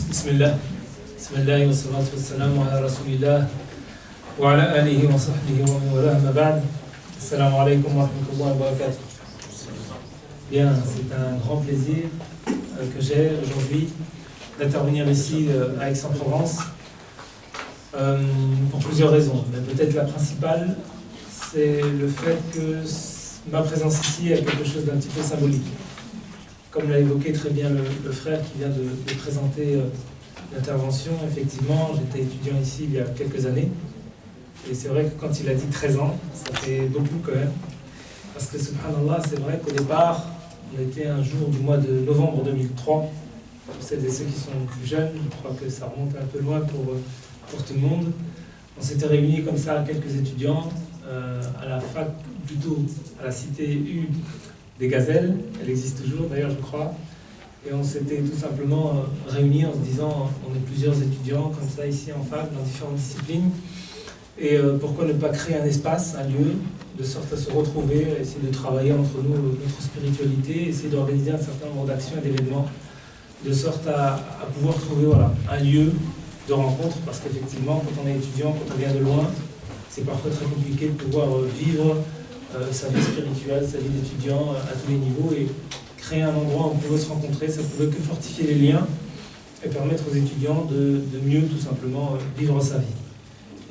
Bismillah. Bismillah wa salatu wa salam ala rasulillah wa ala alihi wa sahbihi wa man wala ma ba'd. Assalamu alaikum wa rahmatullahi wa barakatuh. Bien, c'est un grand plaisir que j'ai aujourd'hui d'intervenir ici à Aix-en-Provence pour plusieurs raisons. Mais peut-être la principale, c'est le fait que ma présence ici a quelque chose d'un petit peu symbolique. Comme l'a évoqué très bien le frère qui vient de présenter l'intervention, effectivement, j'étais étudiant ici il y a quelques années. Et c'est vrai que quand il a dit 13 ans, ça fait beaucoup quand même. Parce que subhanallah, c'est vrai qu'au départ, on était un jour du mois de novembre 2003. Pour celles et ceux qui sont plus jeunes, je crois que ça remonte un peu loin pour tout le monde. On s'était réunis comme ça, quelques étudiants, à la fac, plutôt à la cité U des Gazelles. Elle existe toujours d'ailleurs, je crois. Et on s'était tout simplement réunis en se disant, on est plusieurs étudiants comme ça ici en fac, dans différentes disciplines. Et pourquoi ne pas créer un espace, un lieu, de sorte à se retrouver, à essayer de travailler entre nous notre spiritualité, essayer d'organiser un certain nombre d'actions et d'événements, de sorte à pouvoir trouver un lieu de rencontre, parce qu'effectivement, quand on est étudiant, quand on vient de loin, c'est parfois très compliqué de pouvoir vivre sa vie spirituelle, sa vie d'étudiant à tous les niveaux, et créer un endroit où on pouvait se rencontrer, ça ne pouvait que fortifier les liens et permettre aux étudiants de mieux tout simplement vivre sa vie.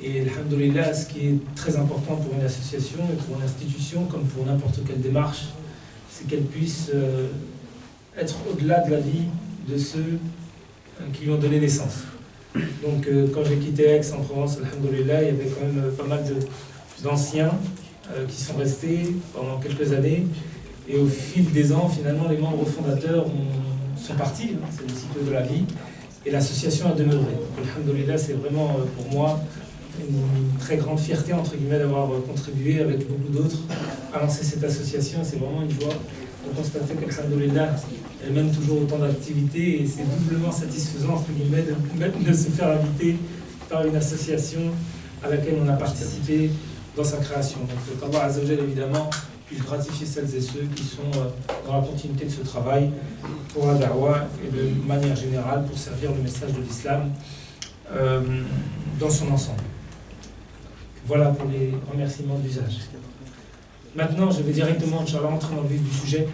Et alhamdoulilah, ce qui est très important pour une association et pour une institution, comme pour n'importe quelle démarche, c'est qu'elle puisse être au-delà de la vie de ceux qui lui ont donné naissance. Donc quand j'ai quitté Aix-en-Provence, alhamdoulilah, il y avait quand même pas mal d'anciens qui sont restés pendant quelques années. Et au fil des ans, finalement, les membres fondateurs sont partis, c'est le cycle de la vie, et l'association a demeuré. Donc, alhamdoulilah, c'est vraiment pour moi une très grande fierté, entre guillemets, d'avoir contribué avec beaucoup d'autres à lancer cette association. C'est vraiment une joie de constater qu'alhamdoulilah, elle mène toujours autant d'activités, et c'est doublement satisfaisant, entre guillemets, de se faire inviter par une association à laquelle on a participé dans sa création. Donc, qu'Allah Azza wa Jal, évidemment, puisse gratifier celles et ceux qui sont dans la continuité de ce travail pour la da'wah et de manière générale pour servir le message de l'islam dans son ensemble. Voilà pour les remerciements d'usage. Maintenant, je vais directement, Inch'Allah, entrer dans le vif du sujet.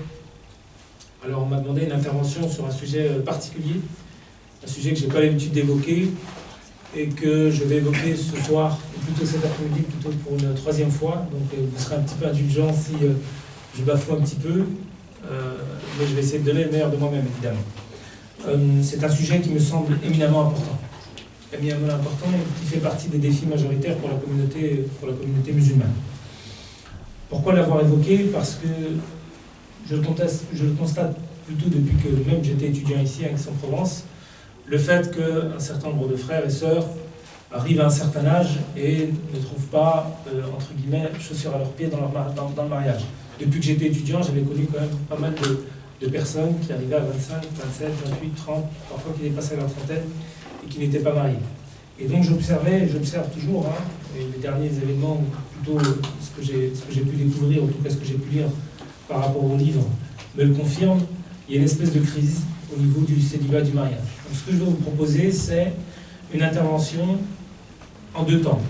Alors, on m'a demandé une intervention sur un sujet particulier, un sujet que je n'ai pas l'habitude d'évoquer et que je vais évoquer ce soir, ou plutôt cet après-midi, plutôt pour une troisième fois. Donc, vous serez un petit peu indulgents si je bafoue un petit peu, mais je vais essayer de donner le meilleur de moi-même, évidemment. C'est un sujet qui me semble éminemment important et qui fait partie des défis majoritaires pour la communauté musulmane. Pourquoi l'avoir évoqué? Parce que je le constate plutôt depuis que même j'étais étudiant ici à Aix-en-Provence, le fait qu'un certain nombre de frères et sœurs arrivent à un certain âge et ne trouvent pas, entre guillemets, chaussures à leurs pieds dans le mariage. Depuis que j'étais étudiant, j'avais connu quand même pas mal de personnes qui arrivaient à 25, 27, 28, 30, parfois qui dépassaient la trentaine et qui n'étaient pas mariés. Et donc j'observe toujours, et les derniers événements, ou plutôt ce que j'ai pu découvrir, en tout cas ce que j'ai pu lire par rapport au livre, me le confirme, il y a une espèce de crise au niveau du célibat du mariage. Donc ce que je vais vous proposer, c'est une intervention en deux temps.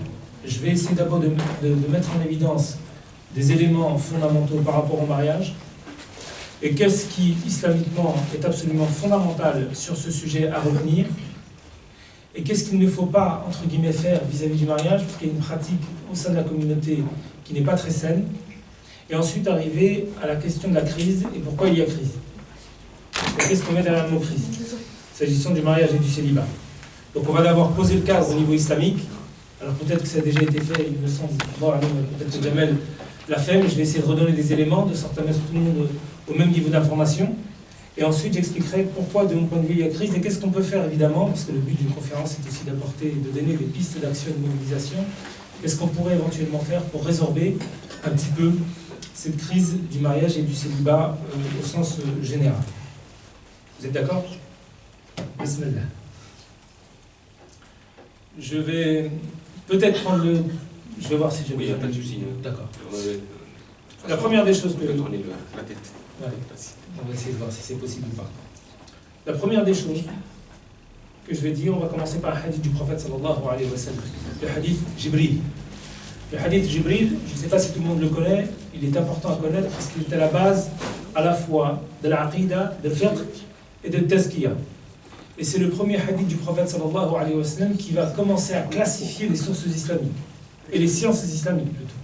Je vais essayer d'abord de mettre en évidence des éléments fondamentaux par rapport au mariage, et qu'est-ce qui, islamiquement, est absolument fondamental sur ce sujet à retenir, et qu'est-ce qu'il ne faut pas, entre guillemets, faire vis-à-vis du mariage, parce qu'il y a une pratique au sein de la communauté qui n'est pas très saine, et ensuite arriver à la question de la crise, et pourquoi il y a crise. Et qu'est-ce qu'on met derrière le mot crise, s'agissant du mariage et du célibat. Donc on va d'abord poser le cadre au niveau islamique. Alors peut-être que ça a déjà été fait, il me semble, peut-être que Jamel l'a fait, mais je vais essayer de redonner des éléments, de sorte à mettre tout le monde au même niveau d'information. Et ensuite j'expliquerai pourquoi, de mon point de vue, il y a crise, et qu'est-ce qu'on peut faire, évidemment, parce que le but d'une conférence est aussi d'apporter et de donner des pistes d'action et de mobilisation. Qu'est-ce qu'on pourrait éventuellement faire pour résorber un petit peu cette crise du mariage et du célibat au sens général. Vous êtes d'accord? Bismillah. Je vais peut-être prendre le... Je vais voir si j'ai... Oui, il n'y a pas de souci. D'accord. La première des choses que... tourner la tête. Ouais. On va essayer de voir si c'est possible ou pas. La première des choses que je vais dire, on va commencer par un hadith du prophète sallallahu alayhi wa sallam. Le hadith Jibril. Le hadith Jibril, je ne sais pas si tout le monde le connaît, il est important à connaître parce qu'il est à la base à la fois de l'aqida, de fiqh et de tazkiyah. Et c'est le premier hadith du prophète sallallahu alayhi wa sallam qui va commencer à classifier les sources islamiques, et les sciences islamiques plutôt.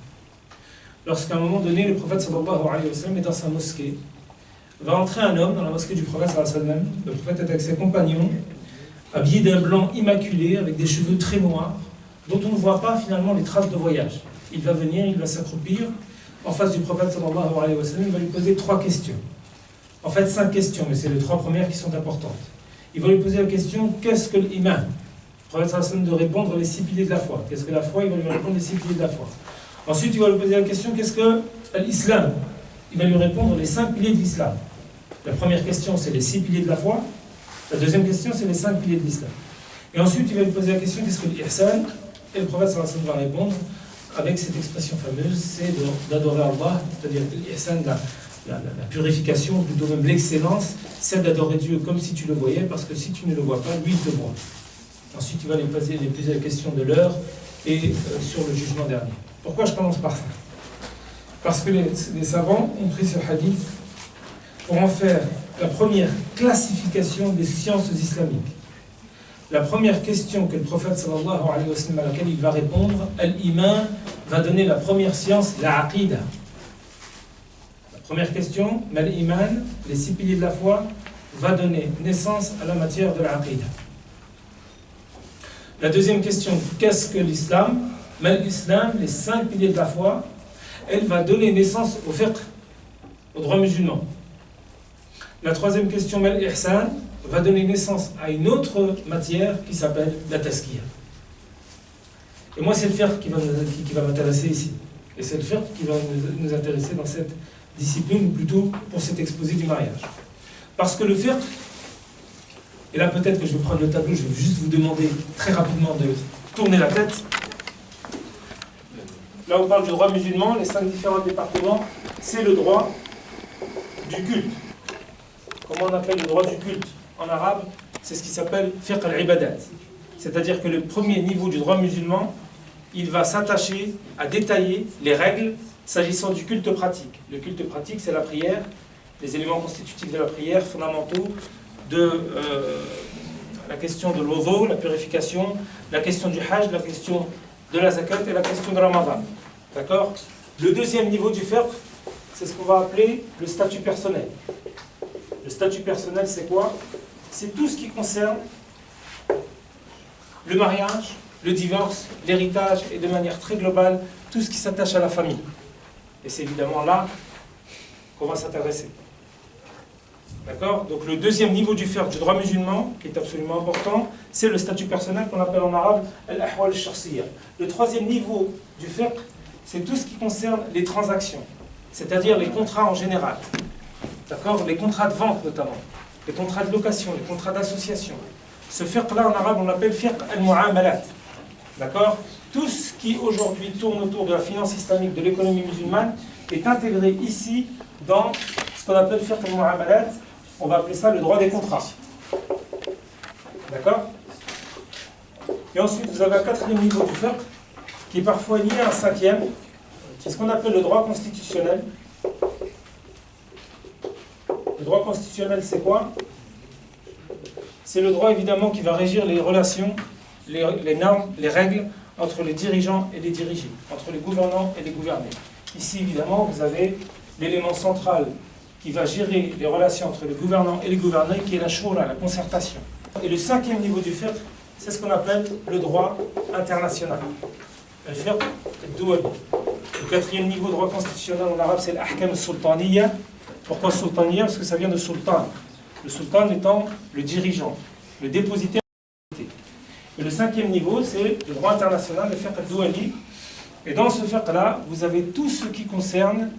Lorsqu'à un moment donné, le prophète sallallahu alayhi wa sallam est dans sa mosquée, va entrer un homme dans la mosquée du prophète sallallahu alayhi wa sallam. Le prophète est avec ses compagnons, habillé d'un blanc immaculé, avec des cheveux très noirs, dont on ne voit pas finalement les traces de voyage. Il va venir, il va s'accroupir en face du prophète sallallahu alayhi wa sallam, il va lui poser 3 questions. En fait 5 questions, mais c'est les 3 premières qui sont importantes. Il va lui poser la question, qu'est-ce que l'iman? Le prophète sallallahu alayhi wa sallam de répondre les 6 piliers de la foi. Qu'est-ce que la foi? Il va lui répondre les 6 piliers de la foi. Ensuite, il va lui poser la question, qu'est-ce que l'islam? Il va lui répondre les 5 piliers de l'islam. La première question, c'est les 6 piliers de la foi. La deuxième question, c'est les 5 piliers de l'islam. Et ensuite, il va lui poser la question, qu'est-ce que l'ihsan? Et le prophète sallallahu alayhi wa sallam va répondre avec cette expression fameuse, c'est d'adorer Allah, c'est-à-dire l'ihsan, la purification, plutôt même l'excellence, c'est d'adorer Dieu comme si tu le voyais, parce que si tu ne le vois pas, lui, il te voit. Ensuite, il va lui poser la question de l'heure et sur le jugement dernier. Pourquoi je commence par ça? Parce que les savants ont pris ce hadith pour en faire la première classification des sciences islamiques. La première question que le prophète sallallahu alayhi wa sallam à laquelle il va répondre, al-iman, va donner la première science, la aqida. La première question, mal-iman, les 6 piliers de la foi, va donner naissance à la matière de la aqida. La deuxième question, qu'est-ce que l'islam? Mal-islam, les 5 piliers de la foi, elle va donner naissance au fiqh, au droit musulman. La troisième question, mal-ihsan, va donner naissance à une autre matière qui s'appelle la tazkiyah. Et moi, c'est le fiqh qui va m'intéresser ici. Et c'est le fiqh qui va nous intéresser dans cette discipline, ou plutôt pour cet exposé du mariage. Parce que le fiqh, et là peut-être que je vais prendre le tableau, je vais juste vous demander très rapidement de tourner la tête. Là, on parle du droit musulman, les 5 différents départements, c'est le droit du culte. Comment on appelle le droit du culte en arabe? C'est ce qui s'appelle fiqh al-ibadat. C'est-à-dire que le premier niveau du droit musulman, il va s'attacher à détailler les règles s'agissant du culte pratique. Le culte pratique, c'est la prière, les éléments constitutifs de la prière, fondamentaux, de la question de l'odo, la purification, la question du hajj, la question de la zakat et la question de Ramadan. D'accord? Le deuxième niveau du fiqh, c'est ce qu'on va appeler le statut personnel. Le statut personnel, c'est quoi? C'est tout ce qui concerne le mariage, le divorce, l'héritage et de manière très globale, tout ce qui s'attache à la famille. Et c'est évidemment là qu'on va s'intéresser. D'accord? Donc le deuxième niveau du fiqh, du droit musulman, qui est absolument important, c'est le statut personnel qu'on appelle en arabe al-ahwal al-shakhsiyya. Le troisième niveau du fiqh, c'est tout ce qui concerne les transactions, c'est-à-dire les contrats en général. D'accord? Les contrats de vente notamment, les contrats de location, les contrats d'association. Ce fiqh-là en arabe, on l'appelle fiqh al-mu'amalat. D'accord? Tout ce qui aujourd'hui tourne autour de la finance islamique, de l'économie musulmane, est intégré ici dans ce qu'on appelle fiqh al-mu'amalat. On va appeler ça le droit des contrats. D'accord? Et ensuite, vous avez un 4e niveau du fiqh, qui est parfois lié à un 5e, c'est ce qu'on appelle le droit constitutionnel. Le droit constitutionnel, c'est quoi? C'est le droit, évidemment, qui va régir les relations, les normes, les règles entre les dirigeants et les dirigés, entre les gouvernants et les gouvernés. Ici, évidemment, vous avez l'élément central qui va gérer les relations entre les gouvernants et les gouvernés, qui est la shura, la concertation. Et le 5e niveau du fiqh, c'est ce qu'on appelle le droit international. Le fiqh al-duwali. Le 4e niveau de droit constitutionnel en arabe, c'est l'ahkam al-sultaniyya. Pourquoi sultaniyya? Parce que ça vient de sultan. Le sultan étant le dirigeant, le dépositaire. Et le 5e niveau, c'est le droit international, le fiqh al-duwali. Et dans ce fiqh-là, vous avez tout ce qui concerne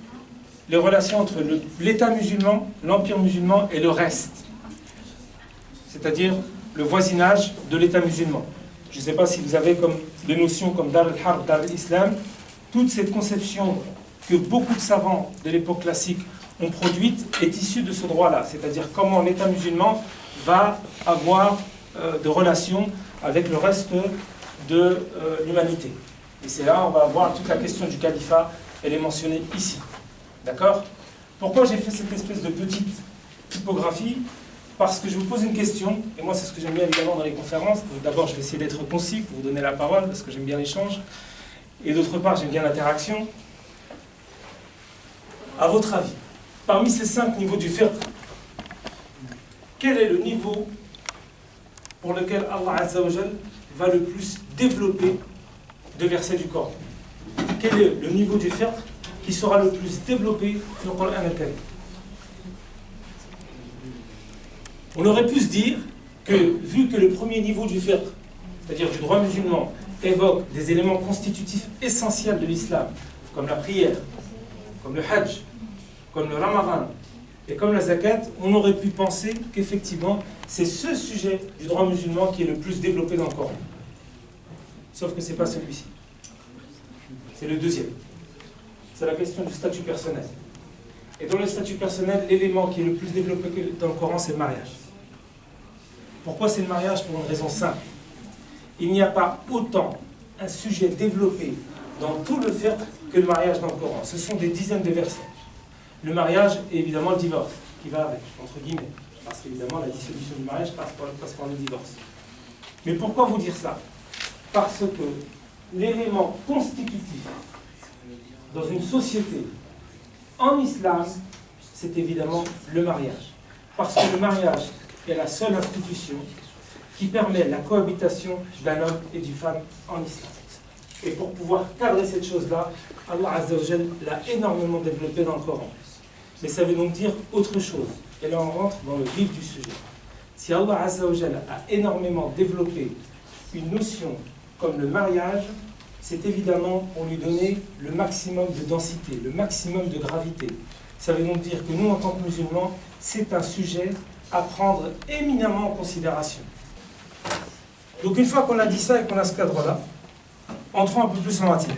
les relations entre l'État musulman, l'Empire musulman et le reste. C'est-à-dire le voisinage de l'État musulman. Je ne sais pas si vous avez comme des notions comme Dar al-Harb, Dar al-Islam. Toute cette conception que beaucoup de savants de l'époque classique ont produite est issue de ce droit-là, c'est-à-dire comment l'État musulman va avoir de relations avec le reste de l'humanité. Et c'est là, on va voir toute la question du califat, elle est mentionnée ici. D'accord? Pourquoi j'ai fait cette espèce de petite typographie? Parce que je vous pose une question, et moi c'est ce que j'aime bien évidemment dans les conférences. D'abord je vais essayer d'être concis pour vous donner la parole, parce que j'aime bien l'échange. Et d'autre part j'aime bien l'interaction. À votre avis, parmi ces 5 niveaux du fiqh, quel est le niveau pour lequel Allah Azza wa Jal va le plus développer de versets du Coran? Quel est le niveau du fiqh qui sera le plus développé dans le Coran al-Karim? On aurait pu se dire que, vu que le premier niveau du fiqh, c'est-à-dire du droit musulman, évoque des éléments constitutifs essentiels de l'islam, comme la prière, comme le hajj, comme le ramadan et comme la zakat, on aurait pu penser qu'effectivement, c'est ce sujet du droit musulman qui est le plus développé dans le Coran. Sauf que ce n'est pas celui-ci. C'est le deuxième. C'est la question du statut personnel. Et dans le statut personnel, l'élément qui est le plus développé dans le Coran, c'est le mariage. Pourquoi c'est le mariage? Pour une raison simple. Il n'y a pas autant un sujet développé dans tout le fiqh que le mariage dans le Coran. Ce sont des dizaines de versets. Le mariage et évidemment le divorce, qui va avec, entre guillemets. Parce qu'évidemment, la dissolution du mariage passe par le divorce. Mais pourquoi vous dire ça? Parce que l'élément constitutif dans une société, en islam, c'est évidemment le mariage. Parce que le mariage est la seule institution qui permet la cohabitation d'un homme et d'une femme en islam. Et pour pouvoir cadrer cette chose-là, Allah Azza wa Jal l'a énormément développé dans le Coran. Mais ça veut donc dire autre chose. Et là, on rentre dans le vif du sujet. Si Allah Azza wa Jal a énormément développé une notion comme le mariage, c'est évidemment pour lui donner le maximum de densité, le maximum de gravité. Ça veut donc dire que nous, en tant que musulmans, c'est un sujet à prendre éminemment en considération. Donc une fois qu'on a dit ça et qu'on a ce cadre-là, entrons un peu plus en matière.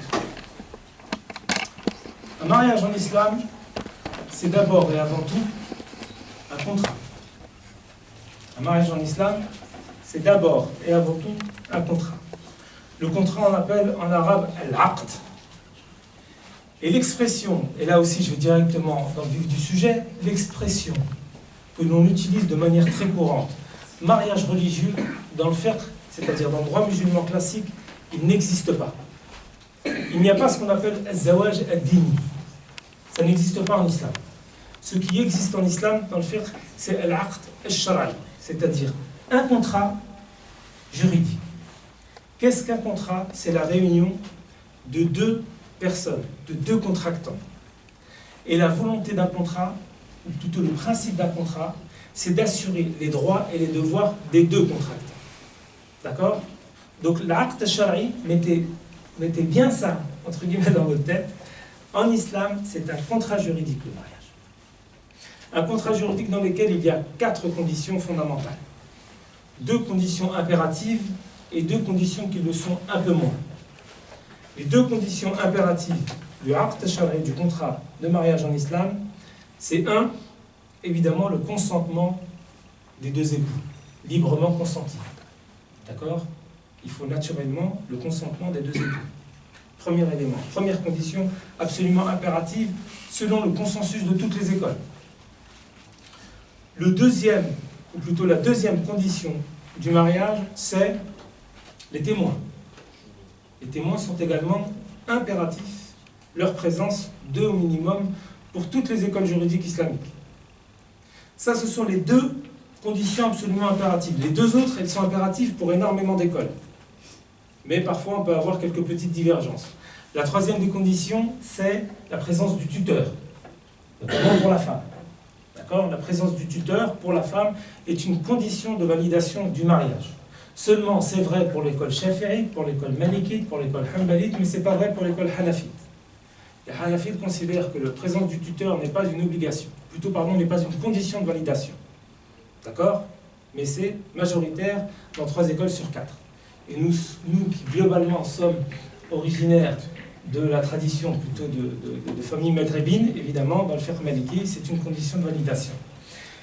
Un mariage en islam, c'est d'abord et avant tout un contrat. Un mariage en islam, c'est d'abord et avant tout un contrat. Le contrat, on appelle en arabe al-aqd. Et l'expression, et là aussi je vais directement dans le vif du sujet, l'expression que l'on utilise de manière très courante, mariage religieux, dans le fiqh, c'est-à-dire dans le droit musulman classique, il n'existe pas. Il n'y a pas ce qu'on appelle al-zawaj ad-dini. Ça n'existe pas en islam. Ce qui existe en islam, dans le fiqh, c'est al-aqd al-shara'i, c'est-à-dire un contrat juridique. Qu'est-ce qu'un contrat? C'est la réunion de 2 personnes, de 2 contractants. Et la volonté d'un contrat, ou plutôt le principe d'un contrat, c'est d'assurer les droits et les devoirs des 2 contractants. D'accord? Donc l'aqd al-shara'i, mettez bien ça, entre guillemets, dans votre tête. En islam, c'est un contrat juridique, le mariage. Un contrat juridique dans lequel il y a 4 conditions fondamentales. 2 conditions impératives et 2 conditions qui le sont un peu moins. Les 2 conditions impératives du aqd al-shara'i, du contrat de mariage en islam, c'est 1, évidemment, le consentement des 2 époux, librement consenti. D'accord? Il faut naturellement le consentement des 2 époux. Premier élément, première condition absolument impérative, selon le consensus de toutes les écoles. Le deuxième, ou plutôt la deuxième condition du mariage, c'est les témoins. Les témoins sont également impératifs, leur présence 2 au minimum pour toutes les écoles juridiques islamiques. Ça, ce sont les 2 conditions absolument impératives. Les 2 autres, elles sont impératives pour énormément d'écoles. Mais parfois, on peut avoir quelques petites divergences. La troisième des conditions, c'est la présence du tuteur, notamment pour la femme. D'accord? La présence du tuteur pour la femme est une condition de validation du mariage. Seulement, c'est vrai pour l'école shafi'ite, pour l'école malikite, pour l'école hanbalite, mais ce n'est pas vrai pour l'école hanafite. Les hanafites considèrent que la présence du tuteur n'est pas une obligation, plutôt, pardon, n'est pas une condition de validation. D'accord? Mais c'est majoritaire dans 3 écoles sur 4. Et nous qui globalement sommes originaires de la tradition plutôt de famille maghrébine, évidemment, dans le fiqh maliki, c'est une condition de validation.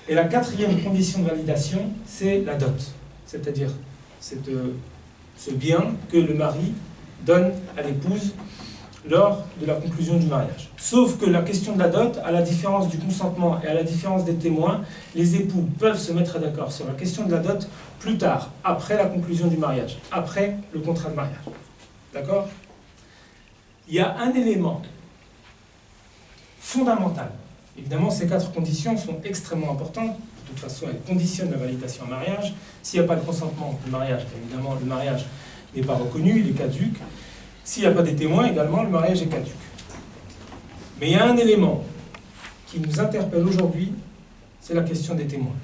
Et la quatrième condition de validation, c'est la dot, c'est-à-dire ce bien que le mari donne à l'épouse lors de la conclusion du mariage. Sauf que la question de la dot, à la différence du consentement et à la différence des témoins, les époux peuvent se mettre d'accord sur la question de la dot plus tard, après la conclusion du mariage, après le contrat de mariage. D'accord ? Il y a un élément fondamental. Évidemment, ces 4 conditions sont extrêmement importantes. De toute façon, elles conditionnent la validation en mariage. S'il n'y a pas de consentement du mariage, évidemment, le mariage n'est pas reconnu, il est caduc. S'il n'y a pas des témoins, également, le mariage est caduc. Mais il y a un élément qui nous interpelle aujourd'hui, c'est la question des témoins.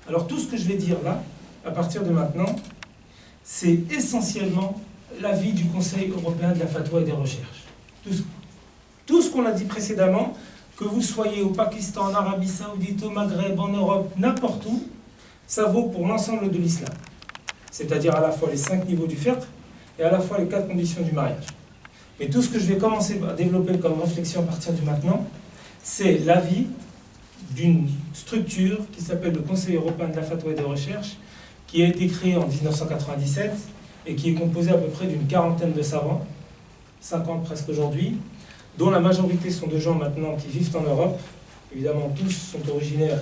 Alors, tout ce que je vais dire là, à partir de maintenant, c'est essentiellement l'avis du Conseil européen de la fatwa et des recherches. Tout ce qu'on a dit précédemment, que vous soyez au Pakistan, en Arabie Saoudite, au Maghreb, en Europe, n'importe où, ça vaut pour l'ensemble de l'islam. C'est-à-dire à la fois les 5 niveaux du fiqh et à la fois les 4 conditions du mariage. Mais tout ce que je vais commencer à développer comme réflexion à partir de maintenant, c'est l'avis d'une structure qui s'appelle le Conseil européen de la fatwa et des recherches, qui a été créé en 1997 et qui est composé à peu près d'une 40aine de savants, 50 presque aujourd'hui, dont la majorité sont de gens maintenant qui vivent en Europe. Évidemment, tous sont originaires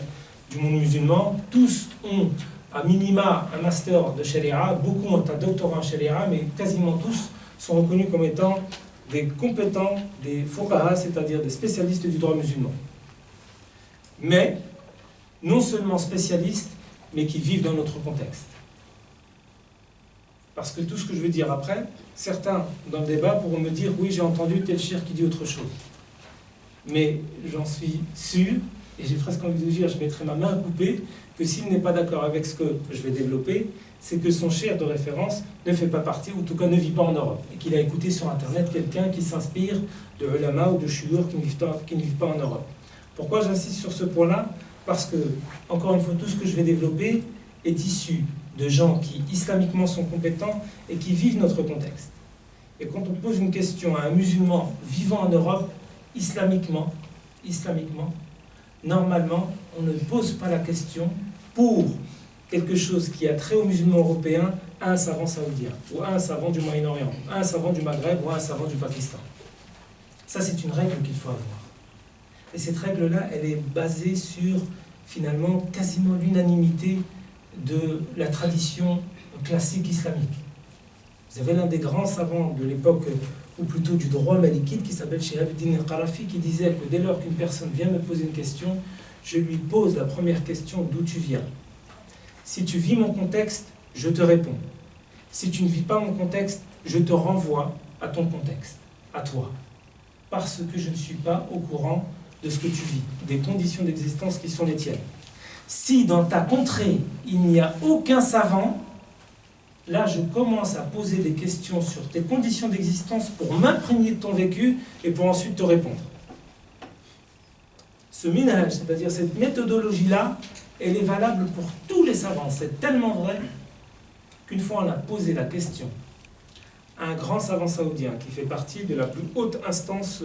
du monde musulman, tous ont à minima un master de sharia, beaucoup ont un doctorat en sharia, mais quasiment tous sont reconnus comme étant des compétents, des fuqaha, c'est-à-dire des spécialistes du droit musulman. Mais, non seulement spécialistes, mais qui vivent dans notre contexte. Parce que tout ce que je veux dire après, certains dans le débat pourront me dire « oui, j'ai entendu tel cheikh qui dit autre chose ». Mais j'en suis sûr, et j'ai presque envie de dire, je mettrai ma main à couper, que s'il n'est pas d'accord avec ce que je vais développer, c'est que son cheikh de référence ne fait pas partie, ou en tout cas ne vit pas en Europe, et qu'il a écouté sur Internet quelqu'un qui s'inspire de ulama ou de chouyour qui ne vivent pas en Europe. Pourquoi j'insiste sur ce point-là ? Parce que, encore une fois, tout ce que je vais développer est issu de gens qui islamiquement sont compétents et qui vivent notre contexte. Et quand on pose une question à un musulman vivant en Europe, islamiquement, normalement, on ne pose pas la question pour quelque chose qui a trait aux musulmans européens à un savant saoudien, ou à un savant du Moyen-Orient, à un savant du Maghreb, ou à un savant du Pakistan. Ça, c'est une règle qu'il faut avoir. Et cette règle-là, elle est basée sur, finalement, quasiment l'unanimité de la tradition classique islamique. Vous avez l'un des grands savants de l'époque, ou plutôt du droit malikite, qui s'appelle Shihab al-Din al-Qarafi, qui disait que dès lors qu'une personne vient me poser une question, je lui pose la première question: d'où tu viens? Si tu vis mon contexte, je te réponds. Si tu ne vis pas mon contexte, je te renvoie à ton contexte, à toi. Parce que je ne suis pas au courant de ce que tu vis, des conditions d'existence qui sont les tiennes. Si dans ta contrée, il n'y a aucun savant, là je commence à poser des questions sur tes conditions d'existence pour m'imprégner de ton vécu et pour ensuite te répondre. Ce minhaj, c'est-à-dire cette méthodologie-là, elle est valable pour tous les savants. C'est tellement vrai qu'une fois on a posé la question à un grand savant saoudien qui fait partie de la plus haute instance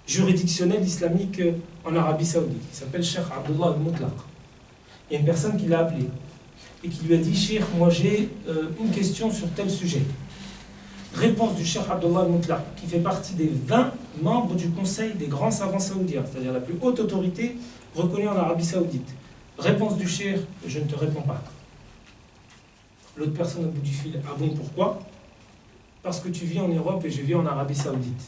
juridictionnelle islamique en Arabie Saoudite, il s'appelle Cheikh Abdullah al-Mutlaq. Il y a une personne qui l'a appelé et qui lui a dit: Cheikh, moi j'ai une question sur tel sujet. Réponse du Cheikh Abdullah al-Mutlaq, qui fait partie des 20 membres du Conseil des grands savants saoudiens, c'est-à-dire la plus haute autorité reconnue en Arabie Saoudite. Réponse du Cheikh: je ne te réponds pas. L'autre personne au bout du fil: ah bon, pourquoi? Parce que tu vis en Europe et je vis en Arabie Saoudite.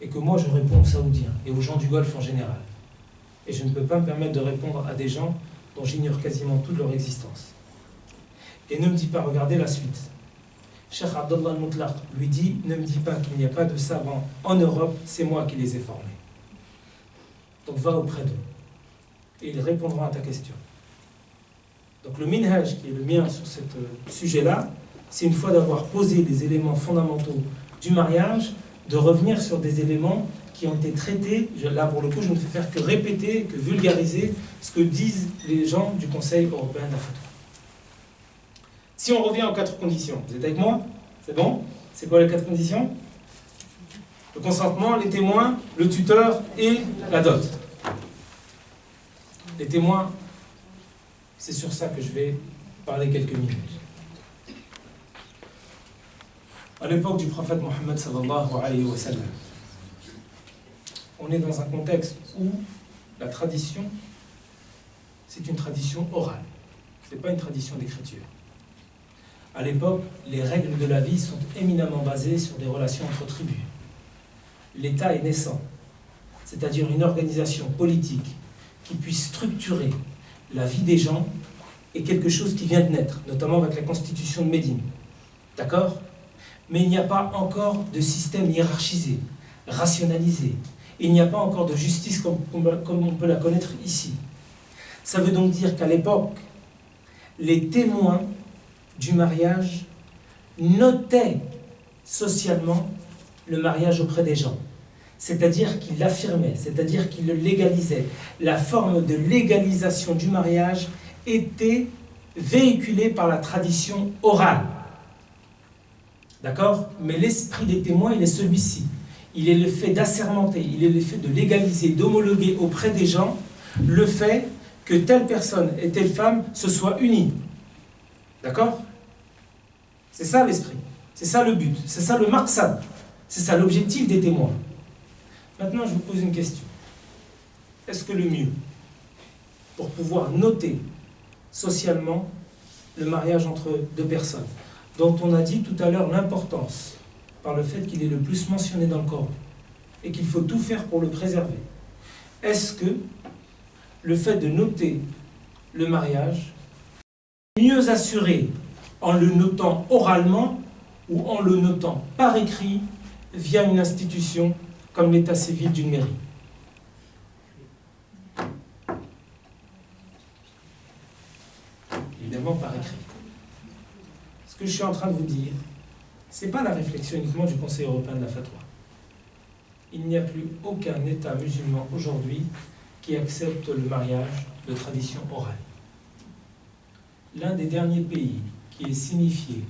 Et que moi je réponds aux Saoudiens et aux gens du Golfe en général. Et je ne peux pas me permettre de répondre à des gens dont j'ignore quasiment toute leur existence. Et ne me dis pas, regardez la suite. Cheikh Abdullah al-Mutlaq lui dit: ne me dis pas qu'il n'y a pas de savants en Europe, c'est moi qui les ai formés. Donc va auprès d'eux. Et ils répondront à ta question. Donc le minhaj qui est le mien sur ce sujet-là, c'est une fois d'avoir posé les éléments fondamentaux du mariage, de revenir sur des éléments qui ont été traités. Là, pour le coup, je ne fais faire que répéter, que vulgariser ce que disent les gens du Conseil européen de la fatwa. Si on revient aux 4 conditions, vous êtes avec moi? C'est bon? C'est quoi les 4 conditions? Le consentement, les témoins, le tuteur et la dot. Les témoins, c'est sur ça que je vais parler quelques minutes. À l'époque du prophète Mohammed sallallahu alayhi wa sallam, on est dans un contexte où la tradition, c'est une tradition orale. Ce n'est pas une tradition d'écriture. À l'époque, les règles de la vie sont éminemment basées sur des relations entre tribus. L'État est naissant, c'est-à-dire une organisation politique qui puisse structurer la vie des gens est quelque chose qui vient de naître, notamment avec la constitution de Médine. D'accord? Mais il n'y a pas encore de système hiérarchisé, rationalisé. Il n'y a pas encore de justice comme on peut la connaître ici. Ça veut donc dire qu'à l'époque, les témoins du mariage notaient socialement le mariage auprès des gens. C'est-à-dire qu'ils l'affirmaient, c'est-à-dire qu'ils le légalisaient. La forme de légalisation du mariage était véhiculée par la tradition orale. D'accord? Mais l'esprit des témoins, il est celui-ci. Il est le fait d'assermenter, il est le fait de légaliser, d'homologuer auprès des gens le fait que telle personne et telle femme se soient unies. D'accord? C'est ça l'esprit, c'est ça le but, c'est ça le maqsad, c'est ça l'objectif des témoins. Maintenant, je vous pose une question. Est-ce que le mieux, pour pouvoir noter socialement le mariage entre deux personnes, dont on a dit tout à l'heure l'importance, par le fait qu'il est le plus mentionné dans le Coran, et qu'il faut tout faire pour le préserver, est-ce que le fait de noter le mariage est mieux assuré en le notant oralement ou en le notant par écrit via une institution comme l'état civil d'une mairie? Évidemment par écrit. Ce que je suis en train de vous dire, ce n'est pas la réflexion uniquement du Conseil européen de la fatwa. Il n'y a plus aucun État musulman aujourd'hui qui accepte le mariage de tradition orale. L'un des derniers pays qui est signifié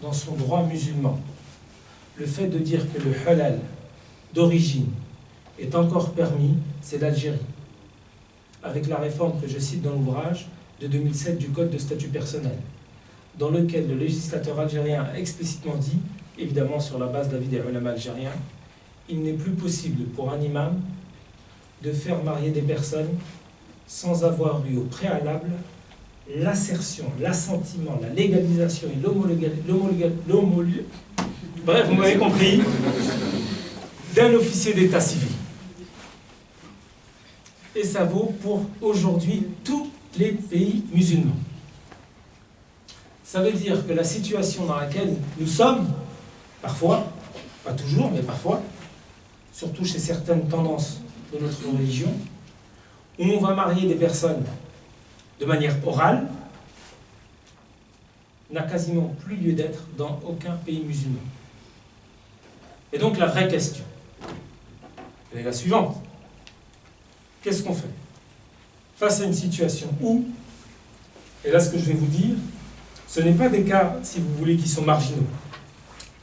dans son droit musulman le fait de dire que le halal d'origine est encore permis, c'est l'Algérie, avec la réforme que je cite dans l'ouvrage de 2007 du Code de statut personnel, dans lequel le législateur algérien a explicitement dit, évidemment sur la base d'avis des ulama algériens, il n'est plus possible pour un imam de faire marier des personnes sans avoir eu au préalable l'assertion, l'assentiment, la légalisation et l'homologation, bref, vous m'avez compris, d'un officier d'état civil. Et ça vaut pour aujourd'hui tous les pays musulmans. Ça veut dire que la situation dans laquelle nous sommes, parfois, pas toujours, mais parfois, surtout chez certaines tendances de notre religion, où on va marier des personnes de manière orale, n'a quasiment plus lieu d'être dans aucun pays musulman. Et donc la vraie question, elle est la suivante. Qu'est-ce qu'on fait face à une situation où, et là ce que je vais vous dire, ce n'est pas des cas, si vous voulez, qui sont marginaux.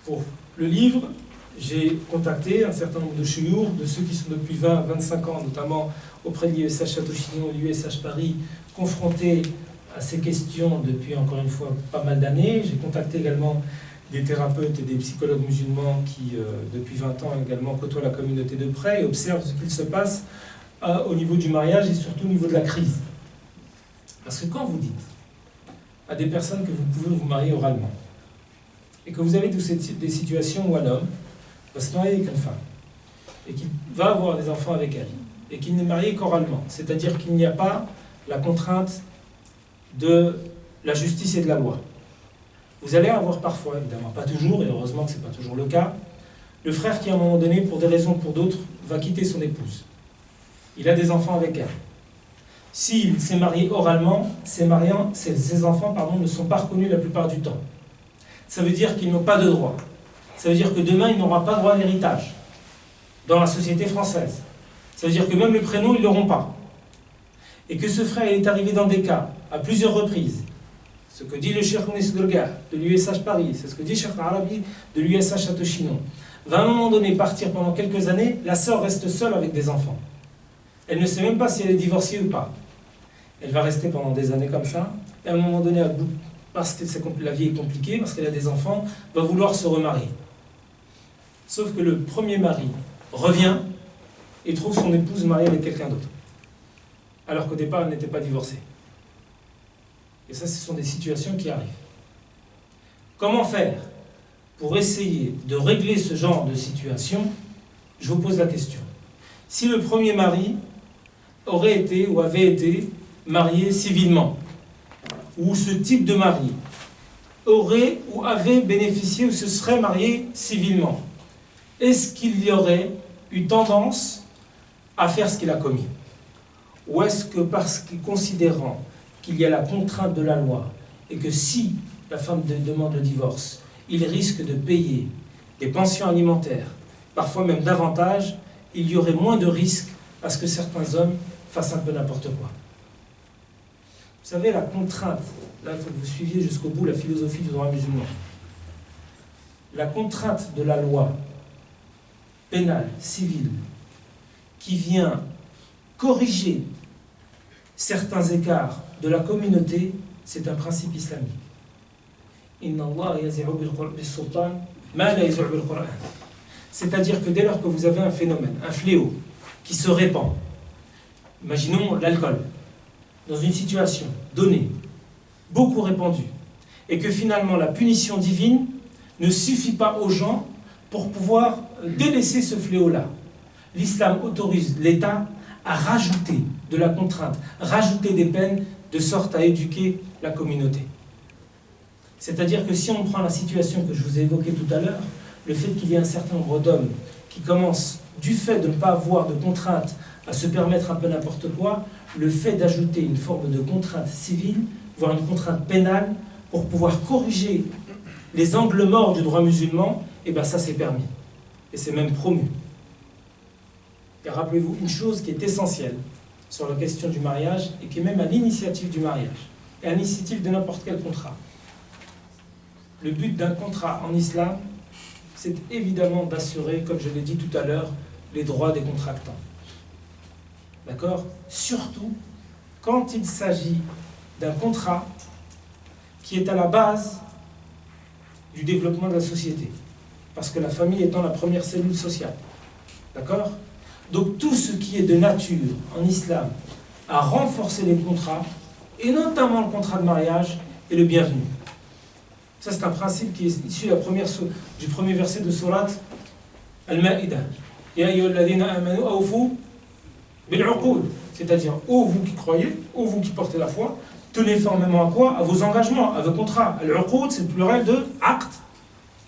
Pour le livre, j'ai contacté un certain nombre de chouyours, de ceux qui sont depuis 20-25 ans, notamment auprès de l'IESH Château-Chinon, l'IESH Paris, confrontés à ces questions depuis, encore une fois, pas mal d'années. J'ai contacté également des thérapeutes et des psychologues musulmans qui, depuis 20 ans, également côtoient la communauté de près et observent ce qu'il se passe au niveau du mariage et surtout au niveau de la crise. Parce que quand vous dites à des personnes que vous pouvez vous marier oralement, et que vous avez des situations où un homme va se marier avec une femme, et qu'il va avoir des enfants avec elle, et qu'il n'est marié qu'oralement, c'est-à-dire qu'il n'y a pas la contrainte de la justice et de la loi. Vous allez avoir parfois, évidemment pas toujours, et heureusement que ce n'est pas toujours le cas, le frère qui à un moment donné, pour des raisons ou pour d'autres, va quitter son épouse. Il a des enfants avec elle. S'il s'est marié oralement, ses enfants ne sont pas reconnus la plupart du temps. Ça veut dire qu'ils n'ont pas de droit. Ça veut dire que demain, il n'aura pas droit à l'héritage dans la société française. Ça veut dire que même le prénom, ils ne l'auront pas. Et que ce frère est arrivé dans des cas, à plusieurs reprises, ce que dit le Cheikh Ounis Gourga de l'USH Paris, c'est ce que dit Cheikh Arabi de l'USH Château-Chinon, va à un moment donné partir pendant quelques années, la sœur reste seule avec des enfants. Elle ne sait même pas si elle est divorcée ou pas. Elle va rester pendant des années comme ça, et à un moment donné, parce que la vie est compliquée, parce qu'elle a des enfants, va vouloir se remarier. Sauf que le premier mari revient et trouve son épouse mariée avec quelqu'un d'autre. Alors qu'au départ, elle n'était pas divorcée. Et ça, ce sont des situations qui arrivent. Comment faire pour essayer de régler ce genre de situation? Je vous pose la question. Si le premier mari aurait été ou avait été marié civilement, ou ce type de mari aurait ou avait bénéficié ou se serait marié civilement, est-ce qu'il y aurait eu tendance à faire ce qu'il a commis? Ou est-ce que parce qu'il considérant qu'il y a la contrainte de la loi et que si la femme demande le divorce, il risque de payer des pensions alimentaires, parfois même davantage, il y aurait moins de risques à ce que certains hommes fassent un peu n'importe quoi. Vous savez, la contrainte, là il faut que vous suiviez jusqu'au bout la philosophie du droit musulman. La contrainte de la loi pénale, civile, qui vient corriger certains écarts de la communauté, c'est un principe islamique. C'est-à-dire que dès lors que vous avez un phénomène, un fléau, qui se répand, imaginons l'alcool, dans une situation donnée, beaucoup répandue, et que finalement la punition divine ne suffit pas aux gens pour pouvoir délaisser ce fléau-là. L'islam autorise l'État à rajouter de la contrainte, rajouter des peines de sorte à éduquer la communauté. C'est-à-dire que si on prend la situation que je vous ai évoquée tout à l'heure, le fait qu'il y ait un certain nombre d'hommes qui commencent, du fait de ne pas avoir de contrainte, à se permettre un peu n'importe quoi, le fait d'ajouter une forme de contrainte civile, voire une contrainte pénale, pour pouvoir corriger les angles morts du droit musulman, et bien ça c'est permis. Et c'est même promu. Et rappelez-vous une chose qui est essentielle sur la question du mariage, et qui est même à l'initiative du mariage, et à l'initiative de n'importe quel contrat. Le but d'un contrat en islam, c'est évidemment d'assurer, comme je l'ai dit tout à l'heure, les droits des contractants. D'accord? Surtout quand il s'agit d'un contrat qui est à la base du développement de la société. Parce que la famille étant la première cellule sociale. D'accord? Donc tout ce qui est de nature en islam à renforcer les contrats, et notamment le contrat de mariage, est le bienvenu. Ça c'est un principe qui est issu du premier verset de Surat Al-Ma'idah. Ya ayyuhalladhina amanu awfu bil-uqud. C'est-à-dire, ô vous qui croyez, ô vous qui portez la foi, tenez fermement à quoi? À vos engagements, à vos contrats. Al-uqud, c'est le pluriel de aqd.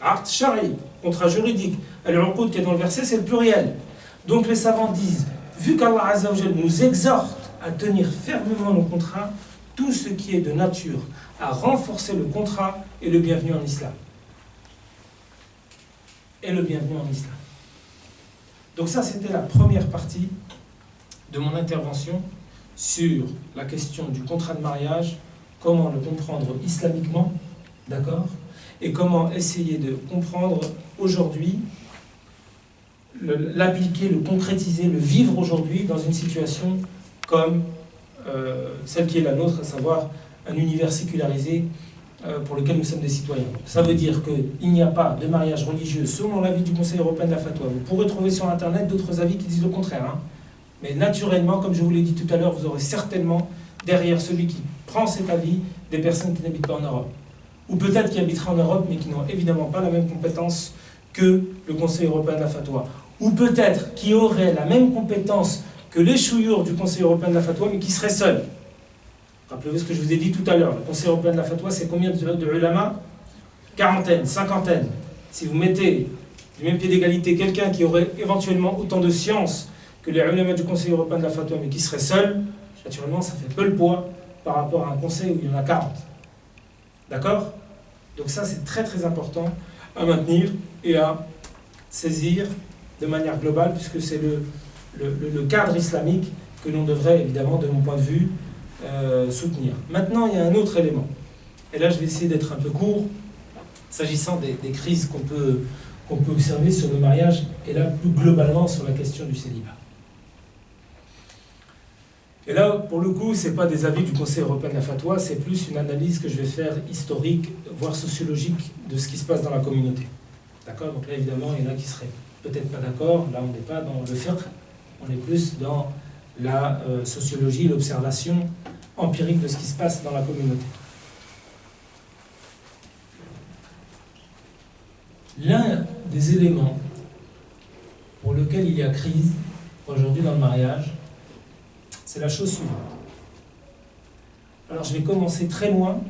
Aqd shari, contrat juridique. Al-uqud qui est dans le verset, c'est le pluriel. Donc les savants disent, vu qu'Allah Azza wa Jal nous exhorte à tenir fermement nos contrats, tout ce qui est de nature à renforcer le contrat est le bienvenu en islam. Et le bienvenu en islam. Donc ça, c'était la première partie de mon intervention sur la question du contrat de mariage, comment le comprendre islamiquement, d'accord, et comment essayer de comprendre aujourd'hui, l'appliquer, le concrétiser, le vivre aujourd'hui dans une situation comme celle qui est la nôtre, à savoir un univers sécularisé pour lequel nous sommes des citoyens. Ça veut dire qu'il n'y a pas de mariage religieux selon l'avis du Conseil européen de la fatwa. Vous pourrez trouver sur Internet d'autres avis qui disent le contraire. Hein. Mais naturellement, comme je vous l'ai dit tout à l'heure, vous aurez certainement derrière celui qui prend cet avis des personnes qui n'habitent pas en Europe. Ou peut-être qui habiteraient en Europe mais qui n'ont évidemment pas la même compétence que le Conseil européen de la fatwa. Ou peut-être qui auraient la même compétence que les chouyours du Conseil européen de la fatwa mais qui seraient seuls. Rappelez-vous ce que je vous ai dit tout à l'heure. Le Conseil européen de la fatwa, c'est combien de ulama? Quarantaine, cinquantaine. Si vous mettez du même pied d'égalité quelqu'un qui aurait éventuellement autant de science que les ulama du Conseil européen de la fatwa, mais qui serait seul, naturellement, ça fait peu le poids par rapport à un conseil où il y en a 40. D'accord? Donc ça, c'est très très important à maintenir et à saisir de manière globale, puisque c'est le cadre islamique que l'on devrait, évidemment, de mon point de vue, soutenir. Maintenant, il y a un autre élément. Et là, je vais essayer d'être un peu court, s'agissant des crises qu'on peut observer sur le mariage, et là, plus globalement, sur la question du célibat. Et là, pour le coup, ce n'est pas des avis du Conseil européen de la fatwa, c'est plus une analyse que je vais faire historique, voire sociologique, de ce qui se passe dans la communauté. D'accord? Donc là, évidemment, il y en a qui seraient peut-être pas d'accord. Là, on n'est pas dans le fiqh, on est plus dans la sociologie, l'observation empirique de ce qui se passe dans la communauté. L'un des éléments pour lequel il y a crise aujourd'hui dans le mariage, c'est la chose suivante. Alors je vais commencer très loin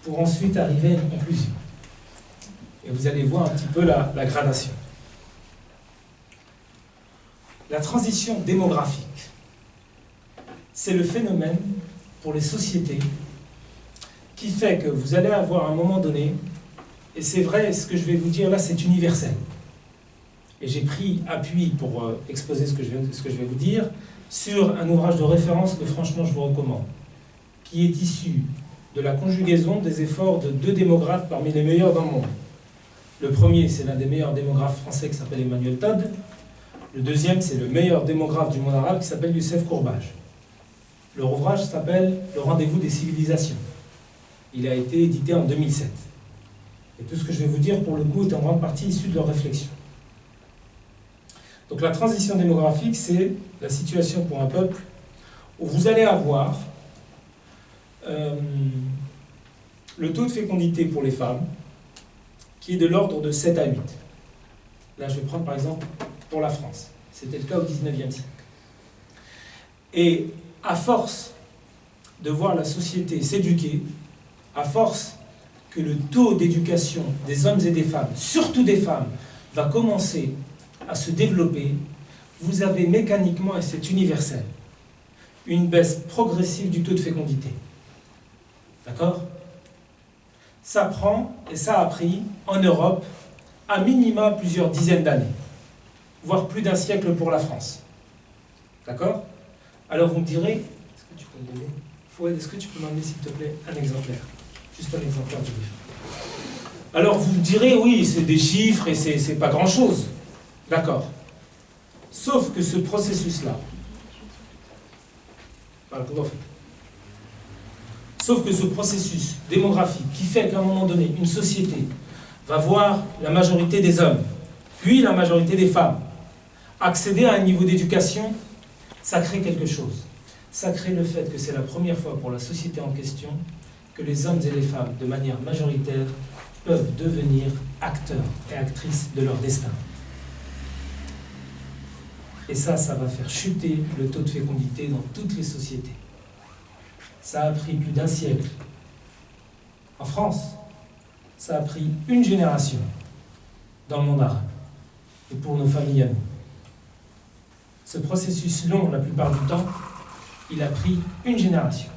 pour ensuite arriver à une conclusion. Et vous allez voir un petit peu la gradation. La transition démographique, c'est le phénomène pour les sociétés qui fait que vous allez avoir à un moment donné, et c'est vrai, ce que je vais vous dire là, c'est universel. Et j'ai pris appui pour exposer ce que je vais vous dire sur un ouvrage de référence que franchement je vous recommande, qui est issu de la conjugaison des efforts de deux démographes parmi les meilleurs dans le monde. Le premier, c'est l'un des meilleurs démographes français qui s'appelle Emmanuel Todd. Le deuxième, c'est le meilleur démographe du monde arabe qui s'appelle Youssef Courbage. Leur ouvrage s'appelle « Le rendez-vous des civilisations ». Il a été édité en 2007. Et tout ce que je vais vous dire, pour le coup, est en grande partie issu de leur réflexion. Donc la transition démographique, c'est la situation pour un peuple où vous allez avoir le taux de fécondité pour les femmes qui est de l'ordre de 7 à 8. Là, je vais prendre par exemple pour la France. C'était le cas au 19e siècle. Et à force de voir la société s'éduquer, à force que le taux d'éducation des hommes et des femmes, surtout des femmes, va commencer à se développer, vous avez mécaniquement, et c'est universel, une baisse progressive du taux de fécondité. D'accord? Ça prend, et ça a pris, en Europe, à minima plusieurs dizaines d'années, voire plus d'un siècle pour la France. D'accord? Alors vous me direz, est-ce que tu peux me donner, Fouad, est-ce que tu peux m'emmener s'il te plaît un exemplaire? Juste un exemplaire du livre. Alors vous me direz, oui, c'est des chiffres et c'est pas grand-chose. D'accord. Sauf que ce processus-là, sauf que ce processus démographique qui fait qu'à un moment donné, une société va voir la majorité des hommes, puis la majorité des femmes, accéder à un niveau d'éducation, ça crée quelque chose. Ça crée le fait que c'est la première fois pour la société en question que les hommes et les femmes, de manière majoritaire, peuvent devenir acteurs et actrices de leur destin. Et ça va faire chuter le taux de fécondité dans toutes les sociétés. Ça a pris plus d'un siècle. En France, ça a pris une génération dans le monde arabe et pour nos familles à nous. Ce processus long, la plupart du temps, il a pris une génération.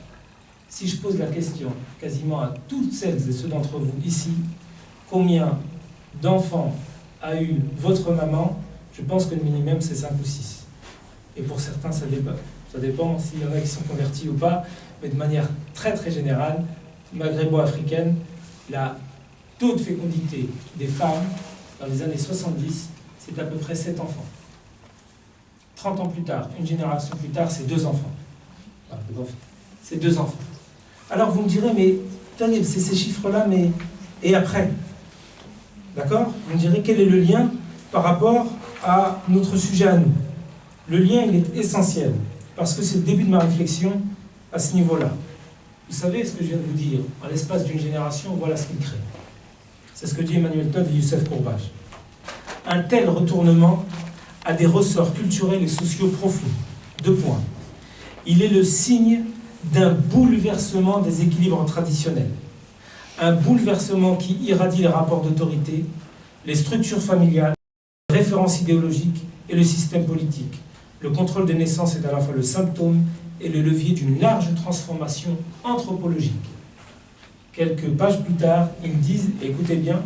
Si je pose la question quasiment à toutes celles et ceux d'entre vous ici, combien d'enfants a eu votre maman, je pense que le minimum c'est 5 ou 6. Et pour certains ça dépend. Ça dépend s'il y en a qui sont convertis ou pas, mais de manière très très générale, maghrébo-africaine, le taux de fécondité des femmes dans les années 70, c'est à peu près 7 enfants. 30 ans plus tard, une génération plus tard, c'est 2 enfants. C'est 2 enfants. Alors vous me direz, mais Daniel, c'est ces chiffres-là, mais et après? D'accord? Vous me direz, quel est le lien par rapport à notre sujet à nous? Le lien, il est essentiel, parce que c'est le début de ma réflexion à ce niveau-là. Vous savez ce que je viens de vous dire? En l'espace d'une génération, voilà ce qu'il crée. C'est ce que dit Emmanuel Todd et Youssef Courbage. Un tel retournement a des ressorts culturels et sociaux profonds. 2 points. Il est le signe d'un bouleversement des équilibres traditionnels. Un bouleversement qui irradie les rapports d'autorité, les structures familiales, les références idéologiques et le système politique. Le contrôle des naissances est à la fois le symptôme et le levier d'une large transformation anthropologique. Quelques pages plus tard, ils disent, écoutez bien,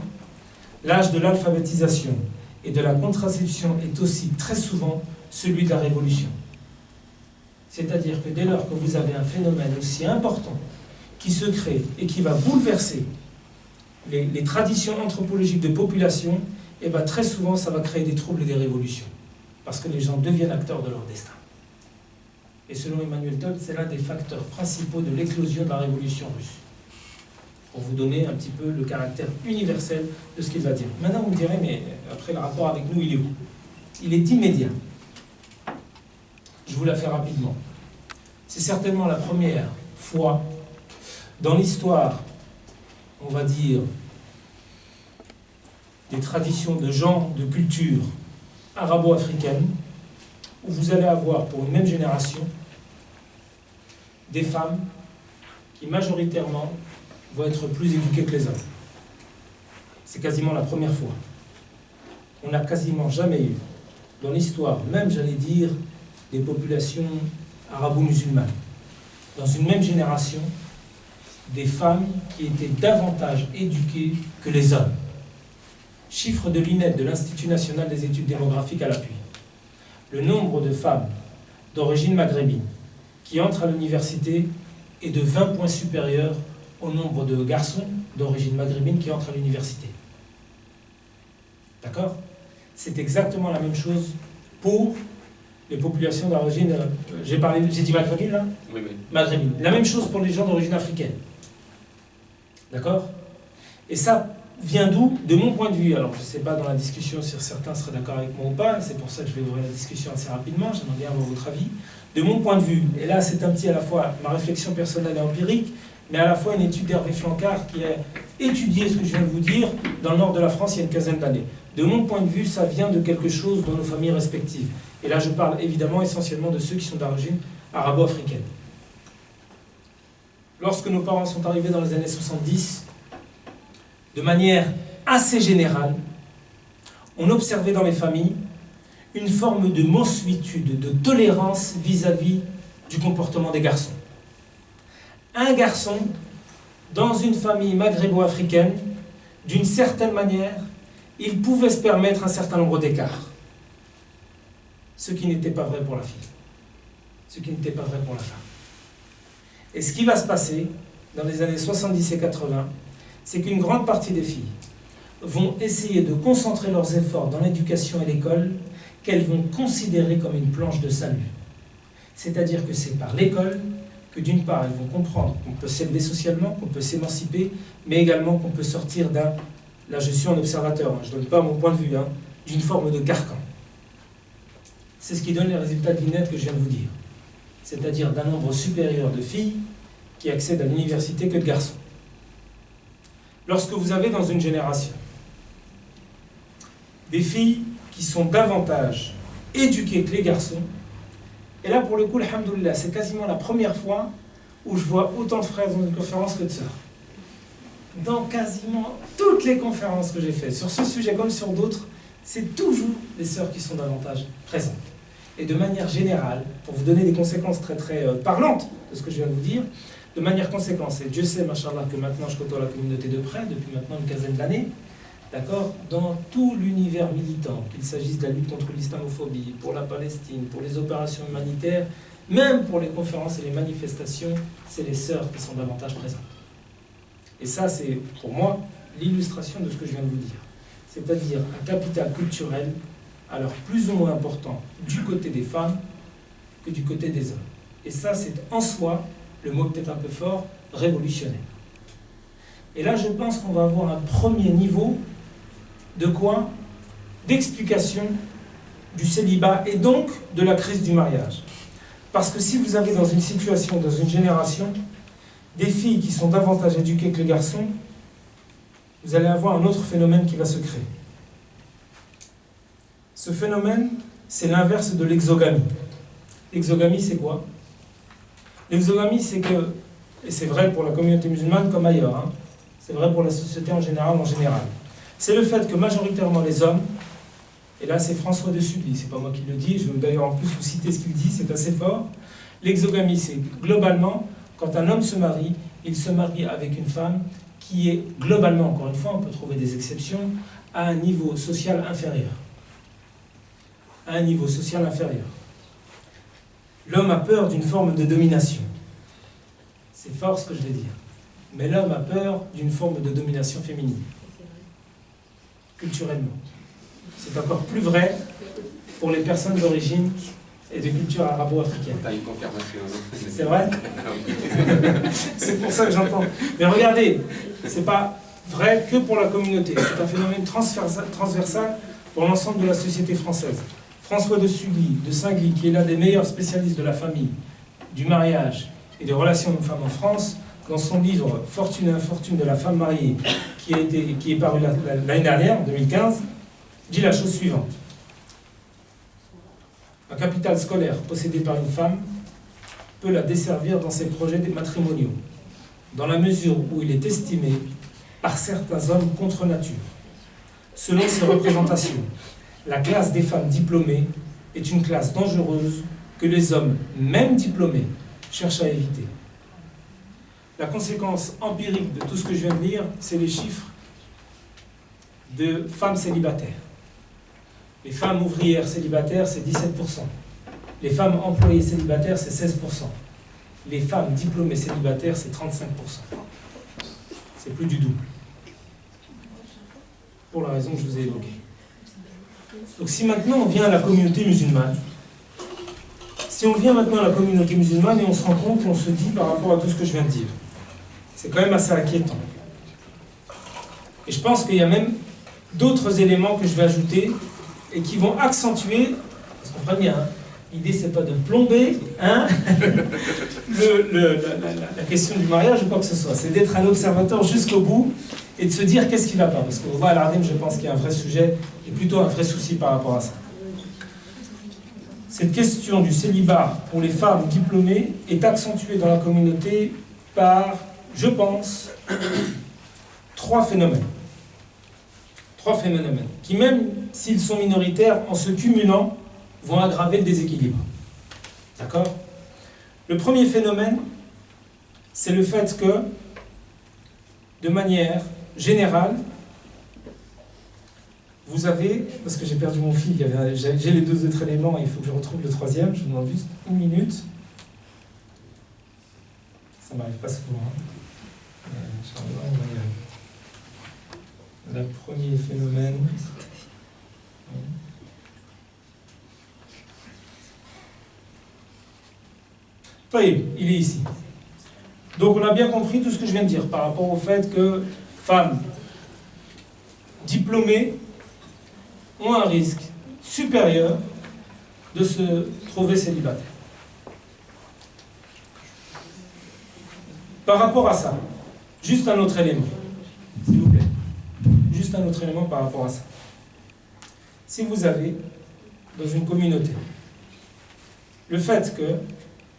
l'âge de l'alphabétisation et de la contraception est aussi très souvent celui de la révolution. C'est-à-dire que dès lors que vous avez un phénomène aussi important qui se crée et qui va bouleverser les traditions anthropologiques de population, et bien très souvent ça va créer des troubles et des révolutions. Parce que les gens deviennent acteurs de leur destin. Et selon Emmanuel Todd, c'est l'un des facteurs principaux de l'éclosion de la révolution russe. Pour vous donner un petit peu le caractère universel de ce qu'il va dire. Maintenant vous me direz, mais après le rapport avec nous, il est où? Il est immédiat. Je vous la fais rapidement. C'est certainement la première fois dans l'histoire, on va dire, des traditions de genre, de culture arabo-africaine, où vous allez avoir pour une même génération des femmes qui majoritairement vont être plus éduquées que les hommes. C'est quasiment la première fois. On n'a quasiment jamais eu, dans l'histoire, même j'allais dire, des populations arabo-musulmanes, dans une même génération, des femmes qui étaient davantage éduquées que les hommes. Chiffre de l'INED, de l'Institut national des études démographiques à l'appui. Le nombre de femmes d'origine maghrébine qui entrent à l'université est de 20 points supérieur au nombre de garçons d'origine maghrébine qui entrent à l'université. D'accord? C'est exactement la même chose pour les populations d'origine... j'ai dit maghrébine là? Oui, oui. Maghrébine. La même chose pour les gens d'origine africaine. D'accord? Et ça vient d'où? De mon point de vue. Alors, je ne sais pas dans la discussion si certains seraient d'accord avec moi ou pas, c'est pour ça que je vais ouvrir la discussion assez rapidement, j'aimerais bien avoir votre avis. De mon point de vue, et là c'est un petit à la fois ma réflexion personnelle et empirique, mais à la fois une étude d'Hervé Flancard qui a étudié ce que je viens de vous dire dans le nord de la France il y a une quinzaine d'années. De mon point de vue, ça vient de quelque chose dans nos familles respectives. Et là je parle évidemment essentiellement de ceux qui sont d'origine arabo-africaine. Lorsque nos parents sont arrivés dans les années 70, de manière assez générale, on observait dans les familles une forme de mansuétude, de tolérance vis-à-vis du comportement des garçons. Un garçon, dans une famille maghrébo-africaine, d'une certaine manière, il pouvait se permettre un certain nombre d'écarts. Ce qui n'était pas vrai pour la fille. Ce qui n'était pas vrai pour la femme. Et ce qui va se passer dans les années 70 et 80, c'est qu'une grande partie des filles vont essayer de concentrer leurs efforts dans l'éducation et l'école qu'elles vont considérer comme une planche de salut. C'est-à-dire que c'est par l'école que d'une part elles vont comprendre qu'on peut s'élever socialement, qu'on peut s'émanciper, mais également qu'on peut sortir d'un, là je suis un observateur, je ne donne pas mon point de vue, d'une forme de carcan. C'est ce qui donne les résultats de l'INED que je viens de vous dire. C'est-à-dire d'un nombre supérieur de filles qui accèdent à l'université que de garçons. Lorsque vous avez dans une génération des filles qui sont davantage éduquées que les garçons, et là pour le coup, alhamdoulilah, c'est quasiment la première fois où je vois autant de frères dans une conférence que de sœurs. Dans quasiment toutes les conférences que j'ai faites, sur ce sujet comme sur d'autres, c'est toujours les sœurs qui sont davantage présentes. Et de manière générale, pour vous donner des conséquences très très parlantes de ce que je viens de vous dire, de manière conséquente, et Dieu sait, machallah, que maintenant je côtoie la communauté de près, depuis maintenant une quinzaine d'années, d'accord, dans tout l'univers militant, qu'il s'agisse de la lutte contre l'islamophobie, pour la Palestine, pour les opérations humanitaires, même pour les conférences et les manifestations, c'est les sœurs qui sont davantage présentes. Et ça, c'est pour moi l'illustration de ce que je viens de vous dire. C'est-à-dire un capital culturel, alors plus ou moins important du côté des femmes que du côté des hommes. Et ça, c'est en soi, le mot peut-être un peu fort, révolutionnaire. Et là, je pense qu'on va avoir un premier niveau de quoi? D'explication du célibat et donc de la crise du mariage. Parce que si vous avez dans une situation, dans une génération, des filles qui sont davantage éduquées que les garçons, vous allez avoir un autre phénomène qui va se créer. Ce phénomène, c'est l'inverse de l'exogamie. L'exogamie, c'est quoi? L'exogamie, c'est que, et c'est vrai pour la communauté musulmane comme ailleurs, c'est vrai pour la société en général, c'est le fait que majoritairement les hommes, et là c'est François de Sully, c'est pas moi qui le dis, je veux d'ailleurs en plus vous citer ce qu'il dit, c'est assez fort. L'exogamie, c'est globalement, quand un homme se marie, il se marie avec une femme qui est globalement, encore une fois, on peut trouver des exceptions, à un niveau social inférieur. À un niveau social inférieur. L'homme a peur d'une forme de domination. C'est fort ce que je vais dire. Mais l'homme a peur d'une forme de domination féminine, culturellement. C'est encore plus vrai pour les personnes d'origine et de culture arabo-africaine. T'as une confirmation. C'est vrai? C'est pour ça que j'entends. Mais regardez, c'est pas vrai que pour la communauté. C'est un phénomène transversal pour l'ensemble de la société française. François de Singly, qui est l'un des meilleurs spécialistes de la famille, du mariage et des relations hommes-femmes en France, dans son livre Fortune et infortune de la femme mariée, qui est paru l'année dernière, en 2015, dit la chose suivante. Un capital scolaire possédé par une femme peut la desservir dans ses projets matrimoniaux, dans la mesure où il est estimé par certains hommes contre nature. Selon ses représentations, la classe des femmes diplômées est une classe dangereuse que les hommes, même diplômés, cherchent à éviter. La conséquence empirique de tout ce que je viens de dire, c'est les chiffres de femmes célibataires. Les femmes ouvrières célibataires, c'est 17%. Les femmes employées célibataires, c'est 16%. Les femmes diplômées célibataires, c'est 35%. C'est plus du double. Pour la raison que je vous ai évoquée. Donc si maintenant on vient à la communauté musulmane, et on se rend compte, on se dit par rapport à tout ce que je viens de dire, c'est quand même assez inquiétant. Et je pense qu'il y a même d'autres éléments que je vais ajouter et qui vont accentuer, parce qu'on comprend bien, hein, l'idée c'est pas de plomber hein, la question du mariage ou quoi que ce soit, c'est d'être un observateur jusqu'au bout et de se dire qu'est-ce qui ne va pas. Parce qu'au Wallah al-Azim, je pense qu'il y a un vrai sujet et plutôt un vrai souci par rapport à ça. Cette question du célibat pour les femmes diplômées est accentuée dans la communauté par, je pense, trois phénomènes. Trois phénomènes qui, même s'ils sont minoritaires, en se cumulant, vont aggraver le déséquilibre. D'accord? Le premier phénomène, c'est le fait que, de manière générale, vous avez, parce que j'ai perdu mon fil, j'ai les deux autres éléments, il faut que je retrouve le troisième, je vous demande juste une minute. Ça m'arrive pas souvent. Le premier phénomène. Il est ici. Donc on a bien compris tout ce que je viens de dire par rapport au fait que femmes diplômées ont un risque supérieur de se trouver célibataires. Par rapport à ça, juste un autre élément, s'il vous plaît. Juste un autre élément par rapport à ça. Si vous avez, dans une communauté, le fait que,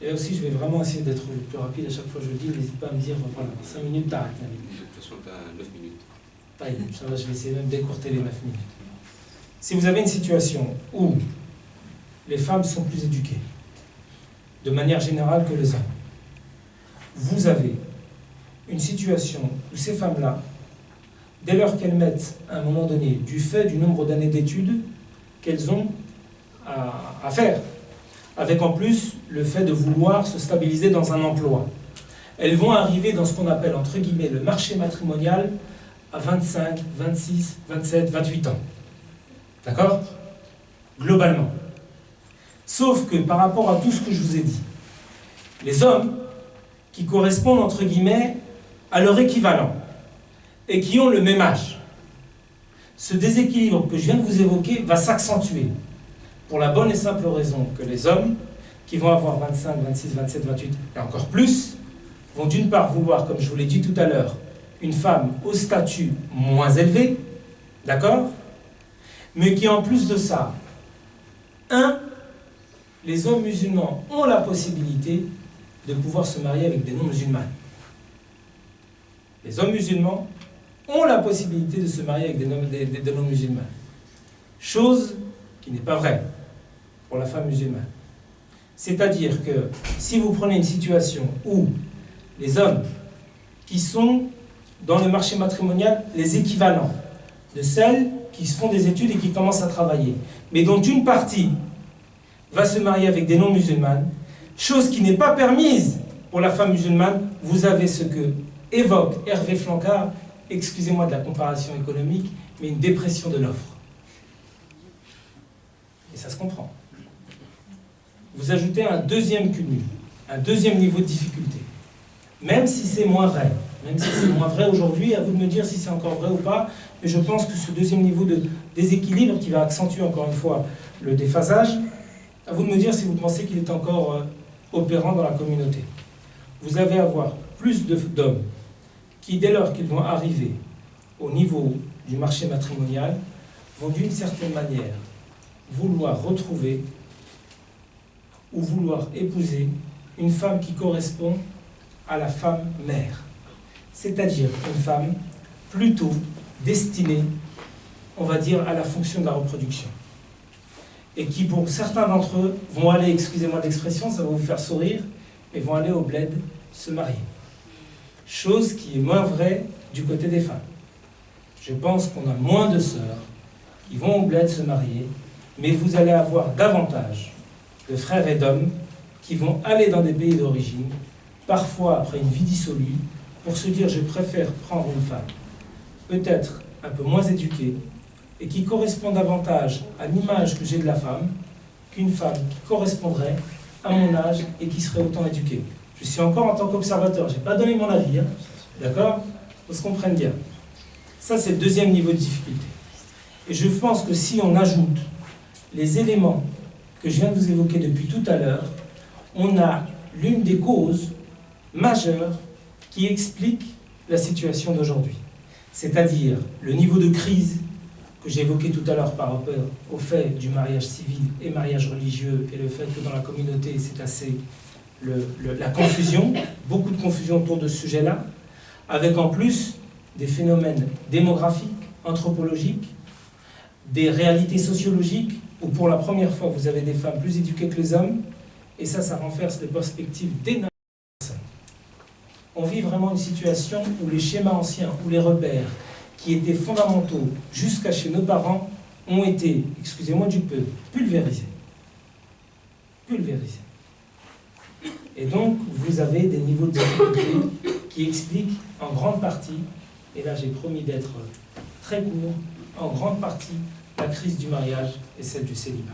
et là aussi je vais vraiment essayer d'être le plus rapide à chaque fois que je le dis, n'hésite pas à me dire, voilà, 5 minutes, t'arrêtes. De toute façon, tu as 9 minutes. Je vais essayer même d'écourter les 9 minutes. Si vous avez une situation où les femmes sont plus éduquées, de manière générale que les hommes, vous avez une situation où ces femmes-là, dès lors qu'elles mettent, à un moment donné, du fait du nombre d'années d'études qu'elles ont à faire, avec en plus le fait de vouloir se stabiliser dans un emploi, elles vont arriver dans ce qu'on appelle, entre guillemets, le marché matrimonial à 25, 26, 27, 28 ans. D'accord? Globalement. Sauf que par rapport à tout ce que je vous ai dit, les hommes qui correspondent, entre guillemets, à leur équivalent et qui ont le même âge, ce déséquilibre que je viens de vous évoquer va s'accentuer pour la bonne et simple raison que les hommes qui vont avoir 25, 26, 27, 28 et encore plus vont d'une part vouloir, comme je vous l'ai dit tout à l'heure, une femme au statut moins élevé, d'accord? Mais qui en plus de ça, les hommes musulmans ont la possibilité de pouvoir se marier avec des non-musulmans. Les hommes musulmans ont la possibilité de se marier avec des non-musulmans. Chose qui n'est pas vraie pour la femme musulmane. C'est-à-dire que si vous prenez une situation où les hommes qui sont dans le marché matrimonial, les équivalents de celles qui font des études et qui commencent à travailler, mais dont une partie va se marier avec des non-musulmanes, chose qui n'est pas permise pour la femme musulmane, vous avez ce que évoque Hervé Flancard, excusez-moi de la comparaison économique, mais une dépression de l'offre. Et ça se comprend. Vous ajoutez un deuxième cumul, un deuxième niveau de difficulté. Même si c'est moins vrai, aujourd'hui, à vous de me dire si c'est encore vrai ou pas, mais je pense que ce deuxième niveau de déséquilibre qui va accentuer encore une fois le déphasage, à vous de me dire si vous pensez qu'il est encore opérant dans la communauté. Vous allez avoir plus d'hommes qui, dès lors qu'ils vont arriver au niveau du marché matrimonial, vont d'une certaine manière vouloir retrouver ou vouloir épouser une femme qui correspond à la femme mère, c'est-à-dire une femme plutôt destinée, on va dire, à la fonction de la reproduction. Et qui, pour certains d'entre eux, vont aller, excusez-moi l'expression, ça va vous faire sourire, mais vont aller au bled se marier. Chose qui est moins vraie du côté des femmes. Je pense qu'on a moins de sœurs qui vont au bled se marier, mais vous allez avoir davantage de frères et d'hommes qui vont aller dans des pays d'origine, parfois après une vie dissolue, pour se dire je préfère prendre une femme, peut-être un peu moins éduquée, et qui correspond davantage à l'image que j'ai de la femme, qu'une femme qui correspondrait à mon âge et qui serait autant éduquée. Je suis encore en tant qu'observateur, je n'ai pas donné mon avis, hein, d'accord? Faut se comprendre bien. Ça, c'est le deuxième niveau de difficulté. Et je pense que si on ajoute les éléments que je viens de vous évoquer depuis tout à l'heure, on a l'une des causes majeures qui explique la situation d'aujourd'hui. C'est-à-dire le niveau de crise que j'ai évoqué tout à l'heure par rapport au fait du mariage civil et mariage religieux, et le fait que dans la communauté, c'est assez la confusion, beaucoup de confusion autour de ce sujet-là, avec en plus des phénomènes démographiques, anthropologiques, des réalités sociologiques, où pour la première fois, vous avez des femmes plus éduquées que les hommes, et ça renverse les perspectives d'énormes personnes. On vit vraiment une situation où les schémas anciens, où les repères, qui étaient fondamentaux jusqu'à chez nos parents, ont été, excusez-moi du peu, pulvérisés. Pulvérisés. Et donc, vous avez des niveaux de difficulté qui expliquent en grande partie, et là j'ai promis d'être très court, en grande partie la crise du mariage et celle du célibat.